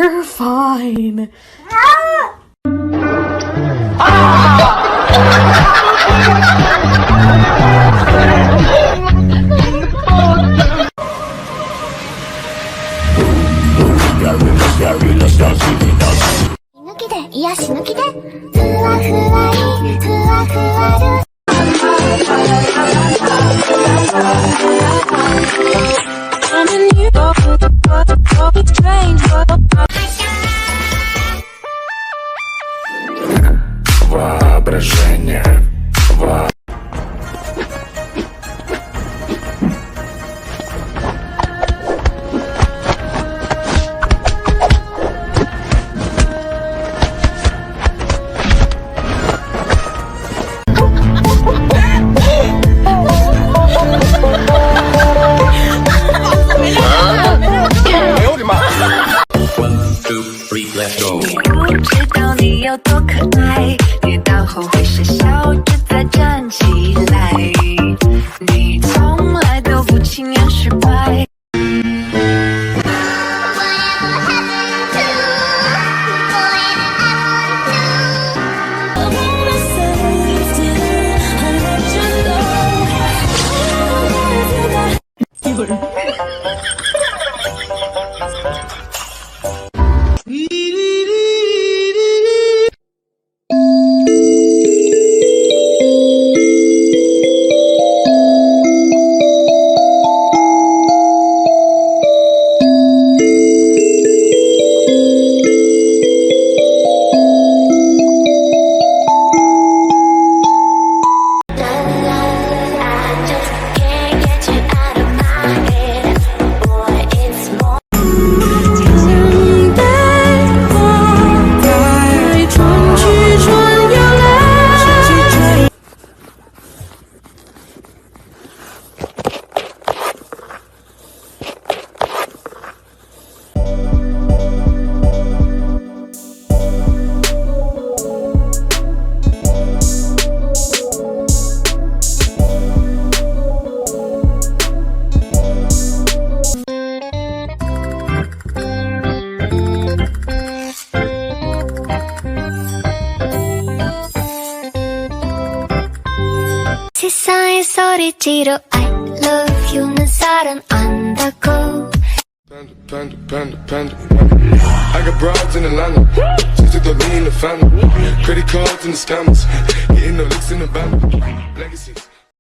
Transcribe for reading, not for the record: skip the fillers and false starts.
You're fine. Воображение. Let's go. 不知道你有多可爱，跌倒后会是笑着再站起来，你从来都不轻言失败。세상에 소리지로 I love you는 사랑한다고. Panda. I got broads in Atlanta, just to throw me in the family. Credit cards in the scammers, getting no licks in the band. Legacies.